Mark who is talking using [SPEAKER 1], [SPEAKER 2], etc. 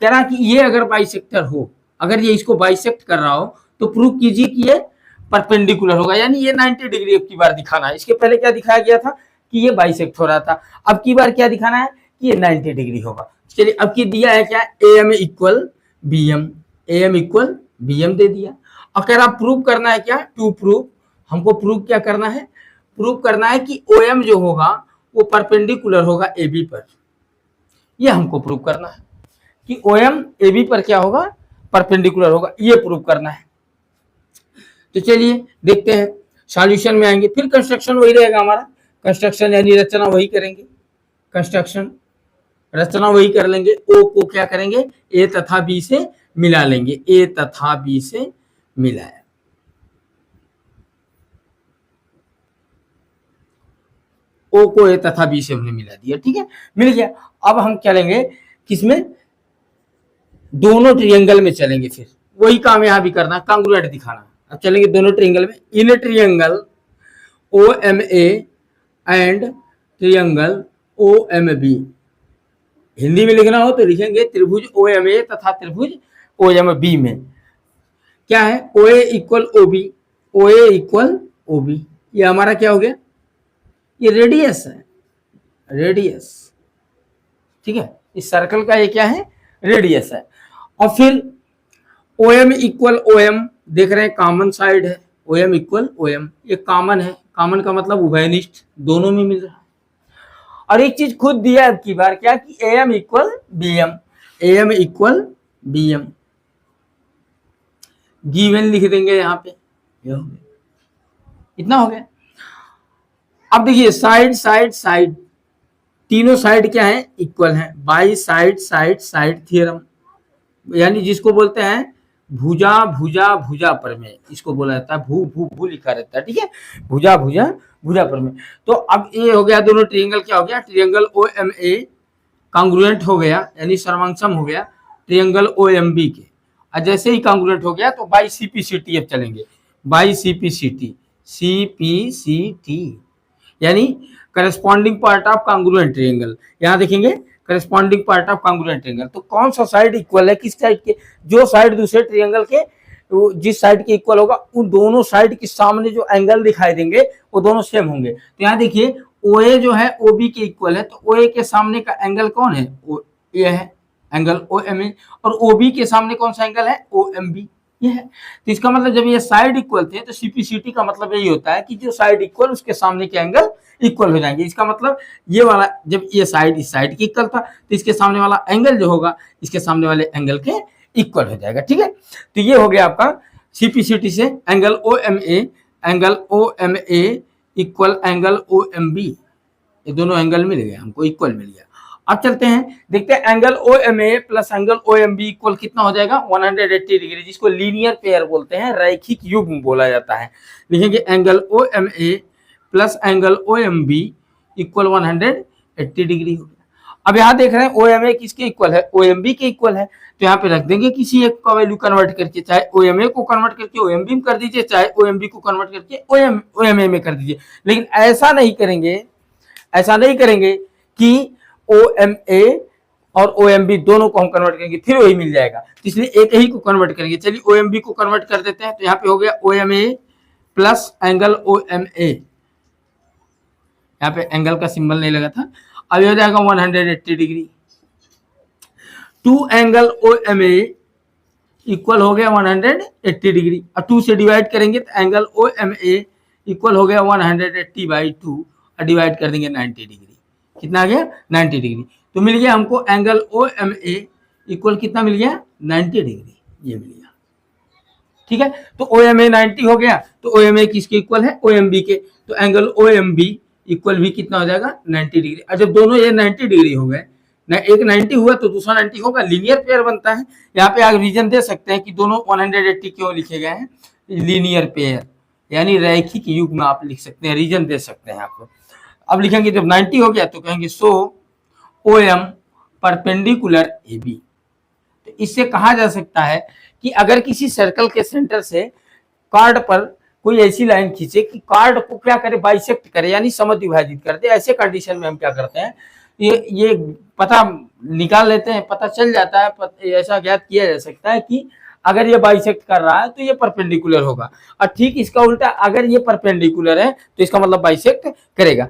[SPEAKER 1] कह रहा कि ये अगर बाइसेक्टर हो, अगर ये इसको बाइसेक्ट कर रहा हो तो प्रूव कीजिए कि ये परपेंडिकुलर होगा, यानी ये 90 डिग्री अब की बार दिखाना है। इसके पहले क्या दिखाया गया था कि ये बाइसेक्ट हो रहा था, अब की बार क्या दिखाना है कि ये 90 डिग्री होगा। चलिए अब की दिया है क्या, AM equal BM, AM equal BM दे दिया। और कह रहा प्रूव करना है क्या, टू प्रूव, हमको प्रूव क्या करना है, प्रूव करना है कि OM जो होगा वो परपेंडिकुलर होगा AB पर। ये हमको प्रूव करना है कि OM AB पर क्या होगा, परपेंडिकुलर होगा, ये प्रूव करना है। तो चलिए देखते हैं, सॉल्यूशन में आएंगे, फिर कंस्ट्रक्शन वही रहेगा हमारा, कंस्ट्रक्शन यानी रचना वही करेंगे, कंस्ट्रक्शन रचना वही कर लेंगे। ओ को क्या करेंगे, ए तथा बी से मिला लेंगे, ए तथा बी से मिलाया, ओ को ए तथा बी से हमने मिला दिया, ठीक है, मिल गया। अब हम क्या लेंगे, किसमें, दोनों ट्रायंगल में चलेंगे, फिर वही काम यहां भी करना, कांग्रुएंट दिखाना। अब चलेंगे दोनों ट्रायंगल में, in triangle OMA and triangle OMB। Hindi में लिखना हो तो लिखेंगे त्रिभुज OMA तथा त्रिभुज OMB में क्या है, OA equal OB, OA equal OB, ये हमारा क्या हो गया, ये रेडियस है, रेडियस, ठीक है, इस सर्कल का ये क्या है, रेडियस है। और फिर OM इक्वल OM, देख रहे हैं कॉमन साइड है, OM इक्वल OM, ये कॉमन है, कॉमन का मतलब उभयनिष्ठ, दोनों में मिल रहा है। और एक चीज खुद दिया है की बार क्या, कि AM equal BM, AM equal BM given लिख देंगे यहाँ पे, ये हो गया, इतना हो गया। अब देखिए साइड साइड साइड, तीनों साइड क्या है, इक्वल है, by side side side theorem, यानी जिसको बोलते हैं भुजा भुजा भुजा प्रमेय, इसको बोला जाता है, भू भू भू लिखा रहता है, ठीक है, भुजा भुजा भुजा प्रमेय। तो अब ये हो गया, दोनों ट्रायंगल क्या हो गया, ट्रायंगल OMA कांग्रुएंट हो गया, यानी सर्वांगसम हो गया ट्रायंगल OMB के। और जैसे ही कांग्रुएंट हो गया तो बाई CPCT अब चलेंगे, बाई CPCT, CPCT यानी corresponding part of congruent triangle, यहाँ देखेंगे corresponding part of congruent triangle, तो कौन सा साइड इक्वल है किस साइड के, जो साइड दूसरे ट्रायंगल के जिस साइड के इक्वल होगा उन दोनों साइड के सामने जो एंगल दिखाई देंगे वो दोनों सेम होंगे। तो यहाँ देखिए OA जो है OB के इक्वल है, तो OA के सामने का एंगल कौन है, ये है एंगल OMA, और OB के सामने कौन सा एंगल है, OMB, ये है। तो इसका मतलब जब ये साइड इक्वल थे तो CPCT का मतलब यही होता है कि जो साइड इक्वल उसके सामने के एंगल इक्वल हो जाएंगे। इसका मतलब ये वाला, जब ये साइड इस साइड की इक्वल था तो इसके सामने वाला एंगल जो होगा इसके सामने वाले एंगल के इक्वल हो जाएगा, ठीक है। तो ये हो गया आपका CPCT से angle OMA equal angle OMB, ये दोनों एंगल मिल गए हमको, इक्वल मिल गया। अब चलते हैं, देखते हैं angle OMA plus angle OMB equal कितना हो जाएगा, 180 डिग्री, जिसको लीनियर पेयर बोलते हैं, रैखिक युग्म बोला जाता है। लिखेंगे angle OMA plus angle OMB equal 180 degree हो गया। अब यहाँ देख रहे हैं OMA किसके इक्वल है, OMB के इक्वल है, तो यहाँ पे रख देंगे किसी एक का वैल्यू कन्वर्ट करके, चाहे OMA को कन्वर्ट करके OMB में कर दीजिए, चाहे OMB को कन्वर्ट करके OMA में कर दीजिए। लेकिन ऐसा नहीं करेंगे, ऐसा नहीं करेंगे कि OMA और OMB दोनों को हम कन्वर्ट करेंगे फिर वही मिल जाएगा, इसलिए एक ही को कन्वर्ट करेंगे। चलिए OMB को कन्वर्ट कर देते हैं, तो यहाँ पे हो गया OMA प्लस एंगल OMA, यहाँ पे एंगल का सिंबल नहीं लगा था, अब हो जाएगा 180 degree. Two angle OMA equal हो गया 180 डिग्री, और 2 से डिवाइड करेंगे तो एंगल OMA इक्वल हो गया 180/2 और डिवाइड कर देंगे 90 डिग्री, कितना आ गया 90 डिग्री। तो मिल गया हमको एंगल OMA इक्वल कितना मिल गया 90 डिग्री, ये मिल गया, ठीक है। तो OMA 90 हो गया, तो OMA किसके इक्वल है, OMB के, तो एंगल OMB इक्वल भी कितना हो जाएगा 90 डिग्री। और जब दोनों ये 90 डिग्री हो गए, एक 90 हुआ तो दूसरा 90 होगा, लीनियर पेयर बनता है। यहाँ पे आप रीजन दे सकते हैं कि दोनों 180 क्यों लिखे गए हैं, लीनियर पेयर यानी रैखिक युग्म आप लिख सकते हैं, रीजन दे सकते हैं आपको। अब लिखेंगे जब 90 हो गया तो कहेंगे सो OM परपेंडिकुलर AB। तो इससे कहा जा सकता है कि अगर किसी सर्कल के सेंटर से कार्ड पर कोई ऐसी लाइन खींचे कि कार्ड को क्या करे, बाइसेक्ट करे, यानी समद्विभाजित कर दे, ऐसे कंडीशन में हम क्या करते हैं, ये पता निकाल लेते हैं, पता चल जाता है, ऐसा ज्ञात किया जा सकता है कि अगर ये बाइसेक्ट कर रहा है तो ये परपेंडिकुलर होगा, और ठीक इसका उल्टा अगर ये परपेंडिकुलर है तो इसका मतलब बाइसेक्ट करेगा।